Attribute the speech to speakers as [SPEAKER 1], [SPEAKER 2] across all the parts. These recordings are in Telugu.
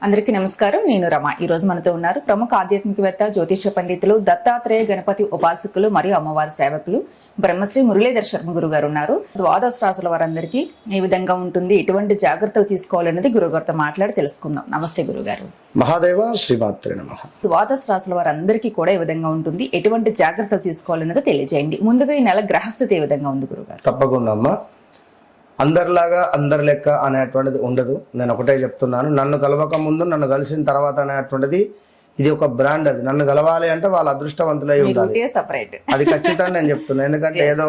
[SPEAKER 1] అందరికీ నమస్కారం. నేను రమ. ఈ రోజు మనతో ఉన్నారు ప్రముఖ ఆధ్యాత్మికవేత్త, జ్యోతిష పండితులు, దత్తాత్రేయ గణపతి ఉపాసకులు మరియు అమ్మవారి సేవకులు బ్రహ్మశ్రీ మురళీధర్ శర్మ గురువు గారు ఉన్నారు. ద్వాదశ రాశుల వారందరికీ ఏ విధంగా ఉంటుంది, ఎటువంటి జాగ్రత్తలు తీసుకోవాలనేది గురుగారితో మాట్లాడి తెలుసుకుందాం. నమస్తే గురుగారు.
[SPEAKER 2] మహాదేవ శ్రీమాత్రే నమః.
[SPEAKER 1] ద్వాదశ రాశుల వారందరికీ కూడా ఏ విధంగా ఉంటుంది, ఎటువంటి జాగ్రత్తలు తీసుకోవాలనేది తెలియజేయండి. ముందుగా ఈ నెల గ్రహస్థితి ఏ విధంగా ఉంది గురుగారు?
[SPEAKER 2] తప్పకుండా అమ్మా. అందరిలాగా అందరి లెక్క అనేటువంటిది ఉండదు. నేను ఒకటే చెప్తున్నాను, నన్ను కలవక ముందు నన్ను కలిసిన తర్వాత అనేటువంటిది ఇది ఒక బ్రాండ్. అది నన్ను కలవాలి అంటే వాళ్ళ అదృష్టవంతులై ఉండాలి. అది ఖచ్చితంగా నేను చెప్తున్నాను. ఎందుకంటే ఏదో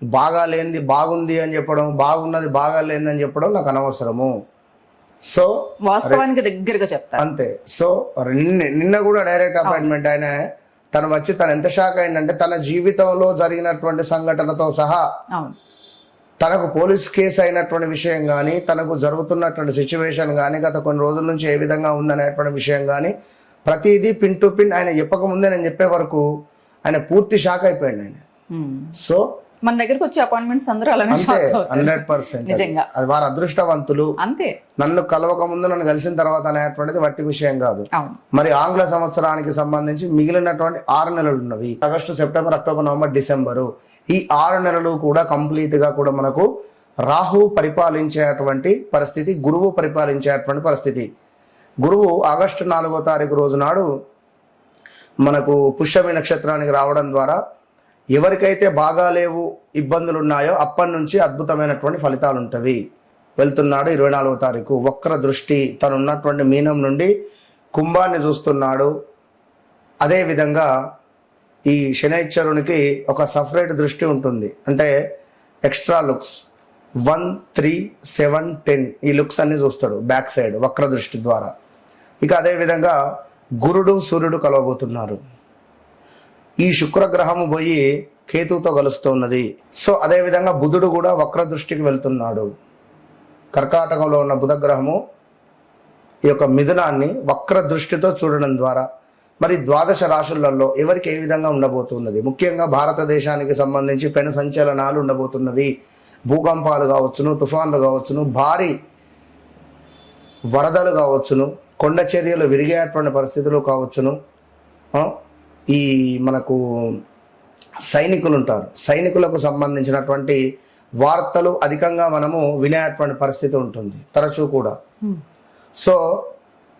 [SPEAKER 2] బాగా లేనిది బాగుంది అని చెప్పడం, బాగున్నది బాగా లేనిది అని చెప్పడం నాకు అనవసరము. సో
[SPEAKER 1] వాస్తవానికి దగ్గరగా చెప్తాను
[SPEAKER 2] అంతే. సో నిన్న కూడా డైరెక్ట్ అపాయింట్మెంట్ ఆయన తను వచ్చి తను ఎంత షాక్ అయిందంటే తన జీవితంలో జరిగినటువంటి సంఘటనతో సహా తనకు పోలీస్ కేసు అయినటువంటి విషయం కానీ, తనకు జరుగుతున్నటువంటి సిచ్యువేషన్ కానీ, గత కొన్ని రోజుల నుంచి ఏ విధంగా ఉందనేటువంటి విషయం కానీ ప్రతిదీ పిన్ టు పిన్ ఆయన చెప్పకముందే నేను చెప్పే వరకు ఆయన పూర్తి షాక్ అయిపోయాడు ఆయన. సో
[SPEAKER 1] మన దగ్గరకు వచ్చే అపాయింట్మెంట్స్ అందరూ అలానే
[SPEAKER 2] 100% అది వారి అదృష్టవంతులు.
[SPEAKER 1] అంతే.
[SPEAKER 2] నన్ను కలవక ముందు నన్ను కలిసిన తర్వాత అనేటువంటిది వట్టి విషయం కాదు. మరి ఆంగ్ల సంవత్సరానికి సంబంధించి మిగిలినటువంటి 6 నెలలు ఉన్నవి. August, September, October, November, December. ఈ 6 నెలలు కూడా కంప్లీట్ గా కూడా మనకు రాహు పరిపాలించేటువంటి పరిస్థితి, గురువు పరిపాలించేటువంటి పరిస్థితి. గురువు ఆగస్టు 4వ తారీఖు రోజు నాడు మనకు పుష్యమి నక్షత్రానికి రావడం ద్వారా ఎవరికైతే బాగా లేవు, ఇబ్బందులు ఉన్నాయో అప్పటి నుంచి అద్భుతమైనటువంటి ఫలితాలు ఉంటవి. వెళ్తున్నాడు 24వ తారీఖు. వక్ర దృష్టి, తను ఉన్నటువంటి మీనం నుండి కుంభాన్ని చూస్తున్నాడు. అదేవిధంగా ఈ శనైశ్వరునికి ఒక సపరేట్ దృష్టి ఉంటుంది, అంటే ఎక్స్ట్రా లుక్స్ 1, 3, 7, 10 ఈ లుక్స్ అన్ని చూస్తాడు బ్యాక్ సైడ్ వక్ర దృష్టి ద్వారా. ఇక అదేవిధంగా గురుడు, సూర్యుడు కలవబోతున్నారు. ఈ శుక్రగ్రహము పోయి కేతుతో కలుస్తున్నది. సో అదేవిధంగా బుధుడు కూడా వక్ర దృష్టికి వెళ్తున్నాడు. కర్కాటకంలో ఉన్న బుధగ్రహము ఈ యొక్క మిథునాన్ని వక్ర దృష్టితో చూడడం ద్వారా మరి ద్వాదశ రాశులలో ఎవరికి ఏ విధంగా ఉండబోతున్నది, ముఖ్యంగా భారతదేశానికి సంబంధించి పెను సంచలనాలు ఉండబోతున్నవి. భూకంపాలు కావచ్చును, తుఫాన్లు కావచ్చును, భారీ వరదలు కావచ్చును, కొండ చర్యలు విరిగేటువంటి పరిస్థితులు కావచ్చును. ఈ మనకు సైనికులు ఉంటారు, సైనికులకు సంబంధించినటువంటి వార్తలు అధికంగా మనము వినేటువంటి పరిస్థితి ఉంటుంది తరచూ కూడా. సో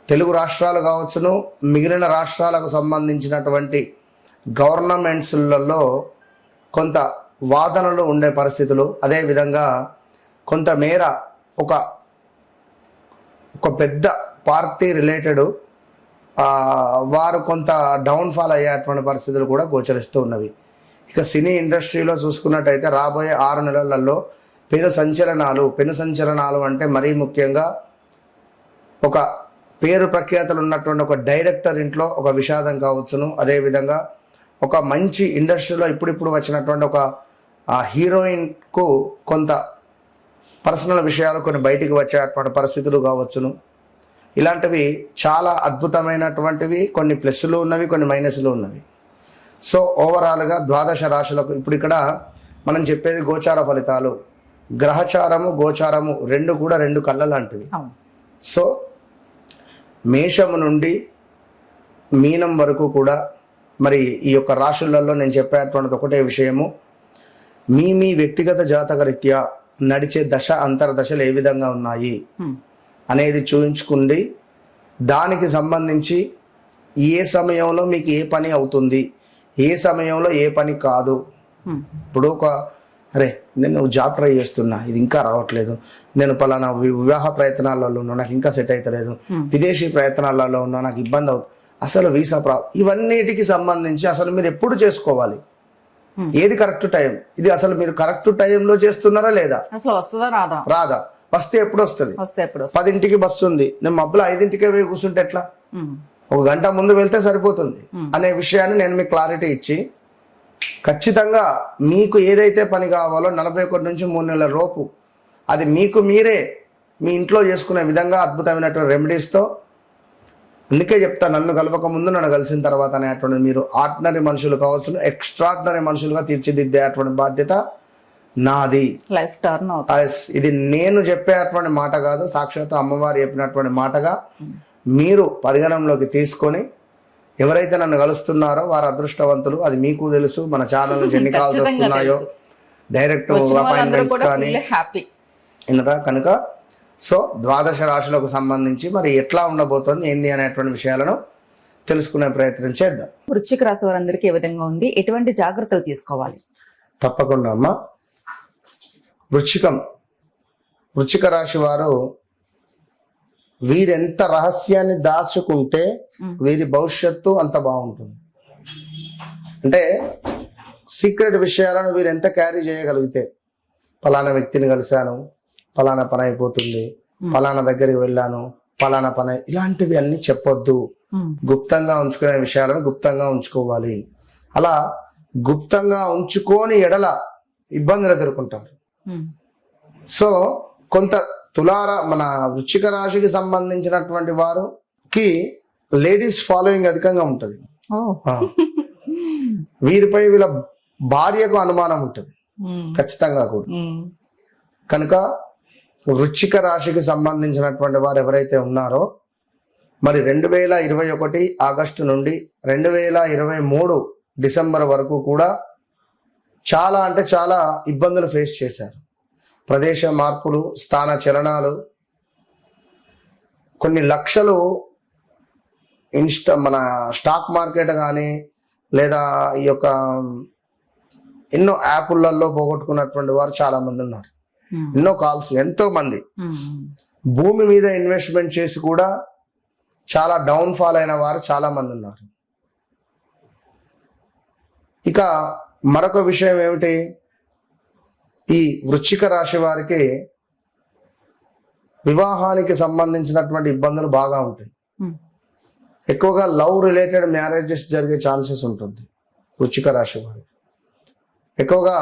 [SPEAKER 2] తెలుగు రాష్ట్రాలు కావచ్చును, మిగిలిన రాష్ట్రాలకు సంబంధించినటువంటి గవర్నమెంట్స్లలో కొంత వాదనలు ఉండే పరిస్థితులు, అదేవిధంగా కొంతమేర ఒక పెద్ద పార్టీ రిలేటెడ్ వారు కొంత డౌన్ఫాల్ అయ్యేటువంటి పరిస్థితులు కూడా గోచరిస్తూ ఉన్నవి. ఇక సినీ ఇండస్ట్రీలో చూసుకున్నట్టయితే రాబోయే 6 నెలలలో పెను సంచలనాలు అంటే మరీ ముఖ్యంగా ఒక పేరు ప్రఖ్యాతలు ఉన్నటువంటి ఒక డైరెక్టర్ ఇంట్లో ఒక విషాదం కావచ్చును, అదేవిధంగా ఒక మంచి ఇండస్ట్రీలో ఇప్పుడిప్పుడు వచ్చినటువంటి ఒక హీరోయిన్కు కొంత పర్సనల్ విషయాలు కొన్ని బయటికి వచ్చేటువంటి పరిస్థితులు కావచ్చును. ఇలాంటివి చాలా అద్భుతమైనటువంటివి. కొన్ని ప్లస్లు ఉన్నవి, కొన్ని మైనస్లు ఉన్నవి. సో ఓవరాల్గా ద్వాదశ రాశులకు ఇప్పుడు ఇక్కడ మనం చెప్పేది గోచార ఫలితాలు. గ్రహచారము, గోచారము రెండు కూడా 2 కళ్ళ లాంటివి. సో మేషము నుండి మీనం వరకు కూడా మరి ఈ యొక్క రాశులలో నేను చెప్పేటువంటిది ఒకటే విషయము, మీ వ్యక్తిగత జాతక రీత్యా నడిచే దశ అంతర్దశలు ఏ విధంగా ఉన్నాయి అనేది చూయించుకుండి దానికి సంబంధించి ఏ సమయంలో మీకు ఏ పని అవుతుంది, ఏ సమయంలో ఏ పని కాదు. ఇప్పుడు నేను జాబ్ ట్రై చేస్తున్నా, ఇది ఇంకా రావట్లేదు, నేను పలానా వివాహ ప్రయత్నాలలో ఉన్నా, నాకు ఇంకా సెట్ అవుతలేదు, విదేశీ ప్రయత్నాలలో ఉన్నా, నాకు ఇబ్బంది అవుతుంది, అసలు వీసా ఇవన్నిటికి సంబంధించి అసలు మీరు ఎప్పుడు చేసుకోవాలి, ఏది కరెక్ట్ టైం, ఇది అసలు మీరు కరెక్ట్ టైంలో చేస్తున్నారా లేదా,
[SPEAKER 1] అసలు వస్తుందా
[SPEAKER 2] రాదా, వస్తే ఎప్పుడు వస్తుంది, 10ంటికి బస్సు ఉంది, నేను మబ్బులు 5ంటికే పోయి కూర్చుంటే ఎట్లా, 1 గంట ముందు వెళ్తే సరిపోతుంది అనే విషయాన్ని నేను మీకు క్లారిటీ ఇచ్చి ఖచ్చితంగా మీకు ఏదైతే పని కావాలో 41 నుంచి 3 నెలల లోపు అది మీకు మీరే మీ ఇంట్లో చేసుకునే విధంగా అద్భుతమైనటువంటి రెమెడీస్తో. అందుకే చెప్తా, నన్ను కలవక ముందు నన్ను కలిసిన తర్వాత అనేటువంటిది మీరు ఆర్డినరీ మనుషులు కావాల్సిన ఎక్స్ట్రాడినరీ మనుషులుగా తీర్చిదిద్దేటువంటి బాధ్యత నాది.
[SPEAKER 1] లైఫ్ టర్న్ అవుతుంది.
[SPEAKER 2] ఇది నేను చెప్పేటువంటి మాట కాదు, సాక్షాత్ అమ్మవారు చెప్పినటువంటి మాటగా మీరు పరిగణనలోకి తీసుకొని ఎవరైతే నన్ను కలుస్తున్నారో వారు అదృష్టవంతులు. అది మీకు తెలుసు. మన ఛానల్ నుంచి ఎన్ని కాల్స్
[SPEAKER 1] ఖచ్చితంగా
[SPEAKER 2] వస్తున్నాయో,
[SPEAKER 1] తెలుసు.
[SPEAKER 2] డైరెక్ట్
[SPEAKER 1] వచ్చిన వాళ్ళందరూ
[SPEAKER 2] అపాయింట్మెంట్స్
[SPEAKER 1] కూడా
[SPEAKER 2] కానీ
[SPEAKER 1] ఫుల్ హ్యాపీ.
[SPEAKER 2] ఇన్నరా కనుక సో ద్వాదశ రాశులకు సంబంధించి మరి ఎట్లా ఉండబోతోంది ఏంది అనేటువంటి విషయాలను తెలుసుకునే ప్రయత్నం చేద్దాం.
[SPEAKER 1] వృశ్చిక రాశి వారందరికీ ఏ విధంగా ఉంది, ఎటువంటి జాగ్రత్తలు తీసుకోవాలి?
[SPEAKER 2] తప్పకుండా అమ్మా. వృశ్చిక రాశి వారు వీరెంత రహస్యాన్ని దాచుకుంటే వీరి భవిష్యత్తు అంత బాగుంటుంది. అంటే సీక్రెట్ విషయాలను వీరు ఎంత క్యారీ చేయగలిగితే, ఫలానా వ్యక్తిని కలిశాను, ఫలానా పని అయిపోతుంది, ఫలానా దగ్గరికి వెళ్ళాను, ఫలానా పని, ఇలాంటివి అన్ని చెప్పొద్దు. గుప్తంగా ఉంచుకునే విషయాలను గుప్తంగా ఉంచుకోవాలి. అలా గుప్తంగా ఉంచుకోని ఎడల ఇబ్బందులు ఎదుర్కొంటారు. సో కొంత మన వృశ్చిక రాశికి సంబంధించినటువంటి వారికి లేడీస్ ఫాలోయింగ్ అధికంగా ఉంటుంది. వీరిపై వీళ్ళ భార్యకు అనుమానం ఉంటుంది ఖచ్చితంగా కూడా. కనుక వృశ్చిక రాశికి సంబంధించినటువంటి వారు ఎవరైతే ఉన్నారో మరి 2021 ఆగస్టు నుండి 2023 డిసెంబర్ వరకు కూడా చాలా అంటే చాలా ఇబ్బందులు ఫేస్ చేశారు. ప్రదేశ మార్పులు, స్థాన చలనాలు, కొన్ని లక్షలు మన స్టాక్ మార్కెట్ కానీ లేదా ఈ యొక్క ఎన్నో యాప్లలో పోగొట్టుకున్నటువంటి వారు చాలా మంది ఉన్నారు. ఎన్నో కాల్స్, ఎంతో మంది భూమి మీద ఇన్వెస్ట్మెంట్ చేసి కూడా చాలా డౌన్ ఫాల్ అయిన వారు చాలా మంది ఉన్నారు. ఇక మరొక విషయం ఏమిటి, ఈ వృశ్చిక రాశి వారికి వివాహానికి సంబంధించినటువంటి ఇబ్బందులు బాగా ఉంటాయి. ఎక్కువగా లవ్ రిలేటెడ్ మ్యారేజెస్ జరిగే ఛాన్సెస్ ఉంటుంది వృశ్చిక రాశి వారికి. ఎక్కువగా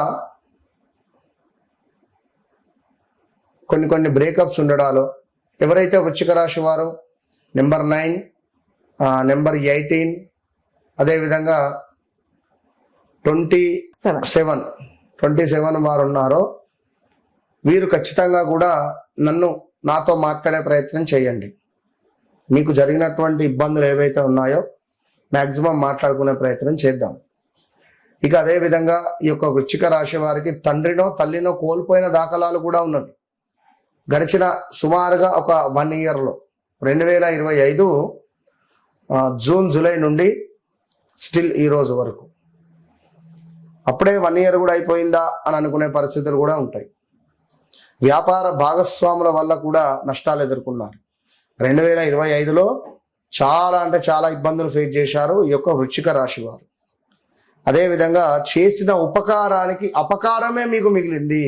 [SPEAKER 2] కొన్ని బ్రేకప్స్ ఉండడాలు. ఎవరైతే వృశ్చిక రాశి వారు నెంబర్ 9, నెంబర్ 18, అదేవిధంగా 27 వారు ఉన్నారో వీరు ఖచ్చితంగా కూడా నాతో మాట్లాడే ప్రయత్నం చేయండి. మీకు జరిగినటువంటి ఇబ్బందులు ఏవైతే ఉన్నాయో మ్యాక్సిమం మాట్లాడుకునే ప్రయత్నం చేద్దాం. ఇక అదేవిధంగా ఈ యొక్క వృశ్చిక రాశి వారికి తండ్రినో తల్లినో కోల్పోయిన దాఖలాలు కూడా ఉన్నవి. గడిచిన సుమారుగా ఒక 1 ఇయర్లో 2025 జూన్ జూలై నుండి స్టిల్ ఈ రోజు వరకు అప్పుడే 1 ఇయర్ కూడా అయిపోయిందా అని అనుకునే పరిస్థితులు కూడా ఉంటాయి. వ్యాపార భాగస్వాముల వల్ల కూడా నష్టాలు ఎదుర్కొన్నారు. 2025లో చాలా అంటే చాలా ఇబ్బందులు ఫేస్ చేశారు ఈ యొక్క వృశ్చిక రాశి వారు. అదేవిధంగా చేసిన ఉపకారానికి అపకారమే మీకు మిగిలింది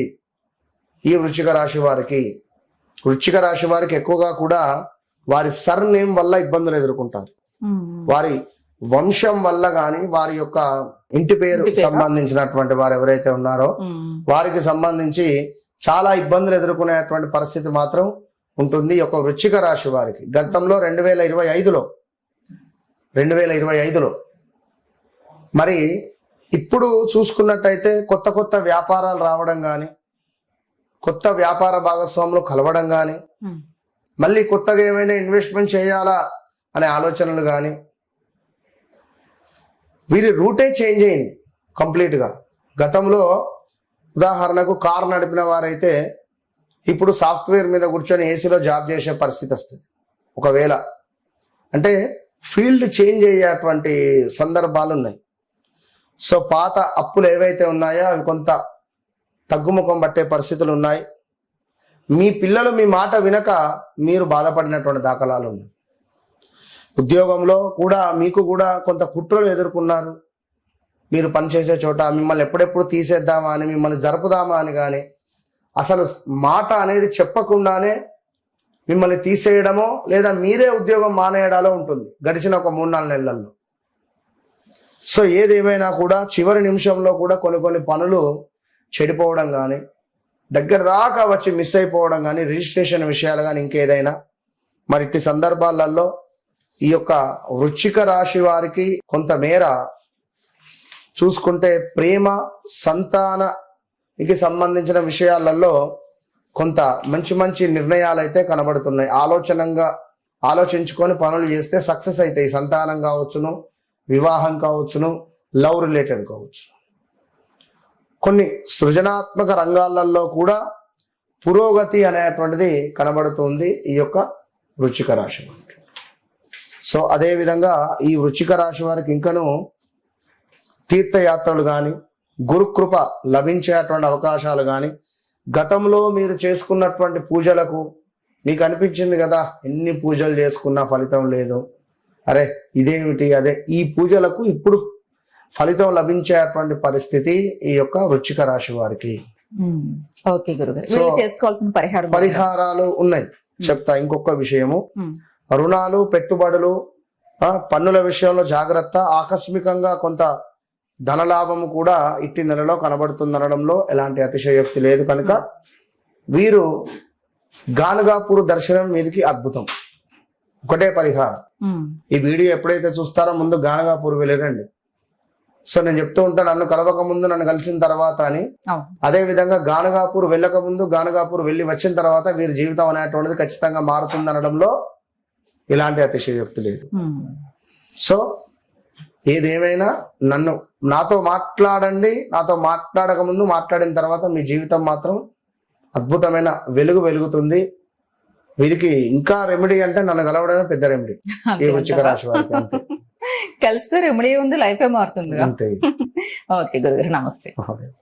[SPEAKER 2] ఈ వృశ్చిక రాశి వారికి. వృశ్చిక రాశి వారికి ఎక్కువగా కూడా వారి సర్నేమ్ వల్ల ఇబ్బందులు ఎదుర్కొంటారు. వారి వంశం వల్ల కానీ, వారి యొక్క ఇంటి పేరు సంబంధించినటువంటి వారు ఎవరైతే ఉన్నారో వారికి సంబంధించి చాలా ఇబ్బందులు ఎదుర్కొనేటువంటి పరిస్థితి మాత్రం ఉంటుంది ఈ యొక్క వృశ్చిక రాశి వారికి. గతంలో 2025లో మరి ఇప్పుడు చూసుకున్నట్టయితే కొత్త వ్యాపారాలు రావడం కానీ, కొత్త వ్యాపార భాగస్వాములు కలవడం కానీ, మళ్ళీ కొత్తగా ఏమైనా ఇన్వెస్ట్మెంట్ చేయాలా అనే ఆలోచనలు కానీ, వీరి రూటే చేంజ్ అయింది కంప్లీట్గా. గతంలో ఉదాహరణకు కారు నడిపిన వారైతే ఇప్పుడు సాఫ్ట్వేర్ మీద కూర్చొని ఏసీలో జాబ్ చేసే పరిస్థితి వస్తుంది. ఒకవేళ అంటే ఫీల్డ్ చేంజ్ అయ్యేటువంటి సందర్భాలు ఉన్నాయి. సో పాత అప్పులు ఏవైతే ఉన్నాయో అవి కొంత తగ్గుముఖం పట్టే పరిస్థితులు ఉన్నాయి. మీ పిల్లలు మీ మాట వినక మీరు బాధపడినటువంటి దాఖలాలు ఉన్నాయి. ఉద్యోగంలో కూడా మీకు కూడా కొంత కుట్రలు ఎదుర్కొన్నారు. మీరు పనిచేసే చోట మిమ్మల్ని ఎప్పుడెప్పుడు తీసేద్దామా అని, మిమ్మల్ని జరుపుదామా అని కానీ, అసలు మాట అనేది చెప్పకుండానే మిమ్మల్ని తీసేయడమో లేదా మీరే ఉద్యోగం మానేయడాలో ఉంటుంది గడిచిన ఒక 3-4 నెలల్లో. సో ఏదేమైనా కూడా చివరి నిమిషంలో కూడా కొన్ని పనులు చెడిపోవడం కానీ, దగ్గర దాకా వచ్చి మిస్ అయిపోవడం కానీ, రిజిస్ట్రేషన్ విషయాలు కానీ, ఇంకేదైనా మరి ఇట్టి సందర్భాలలో ఈ యొక్క వృశ్చిక రాశి వారికి కొంతమేర చూసుకుంటే ప్రేమ, సంతానానికి సంబంధించిన విషయాలలో కొంత మంచి నిర్ణయాలు అయితే కనబడుతున్నాయి. ఆలోచించుకొని పనులు చేస్తే సక్సెస్ అవుతాయి. సంతానం కావచ్చును, వివాహం కావచ్చును, లవ్ రిలేటెడ్ కావచ్చు. కొన్ని సృజనాత్మక రంగాలలో కూడా పురోగతి అనేటువంటిది కనబడుతుంది ఈ యొక్క వృశ్చిక రాశి వారికి. సో అదే విధంగా ఈ వృశ్చిక రాశి వారికి ఇంకను తీర్థయాత్రలు కానీ, గురుకృప లభించేటువంటి అవకాశాలు కానీ, గతంలో మీరు చేసుకున్నటువంటి పూజలకు మీకు అనిపించింది కదా, ఎన్ని పూజలు చేసుకున్నా ఫలితం లేదు, అరే ఇదేమిటి అదే, ఈ పూజలకు ఇప్పుడు ఫలితం లభించేటువంటి పరిస్థితి ఈ యొక్క వృశ్చిక రాశి వారికి.
[SPEAKER 1] ఓకే గురుగారు, వీళ్ళు చేసుకోవాల్సిన
[SPEAKER 2] పరిహారాలు ఉన్నాయి, చెప్తా. ఇంకొక విషయము, రుణాలు, పెట్టుబడులు, పన్నుల విషయంలో జాగ్రత్త. ఆకస్మికంగా కొంత ధనలాభము కూడా ఇట్టి నెలలో కనబడుతుందనడంలో ఎలాంటి అతిశయోక్తి లేదు. కనుక వీరు గానగాపూర్ దర్శనం వీరికి అద్భుతం. ఒకటే పరిహారం, ఈ వీడియో ఎప్పుడైతే చూస్తారో ముందు గానగాపూర్ వెళ్ళరండి. సో నేను చెప్తూ ఉంటాను, నన్ను కలవక ముందు నన్ను కలిసిన తర్వాత అని. అదే విధంగా గానగాపూర్ వెళ్ళక ముందు, గానగాపూర్ వెళ్ళి వచ్చిన తర్వాత వీరి జీవితం అనేటువంటిది ఖచ్చితంగా మారుతుంది అనడంలో ఎలాంటి అతిశయోక్తి లేదు. సో ఏదేమైనా నాతో మాట్లాడండి, నాతో మాట్లాడక ముందు, మాట్లాడిన తర్వాత మీ జీవితం మాత్రం అద్భుతమైన వెలుగుతుంది. వీరికి ఇంకా రెమెడీ అంటే నన్ను కలవడమే పెద్ద రెమెడీ ఈ వృశ్చిక రాశి వారికి. అంతే,
[SPEAKER 1] కలిస్తే రెమెడీ ఉంది, లైఫే మారుతుంది.
[SPEAKER 2] అంతే.
[SPEAKER 1] ఓకే గురుగారు, నమస్తే.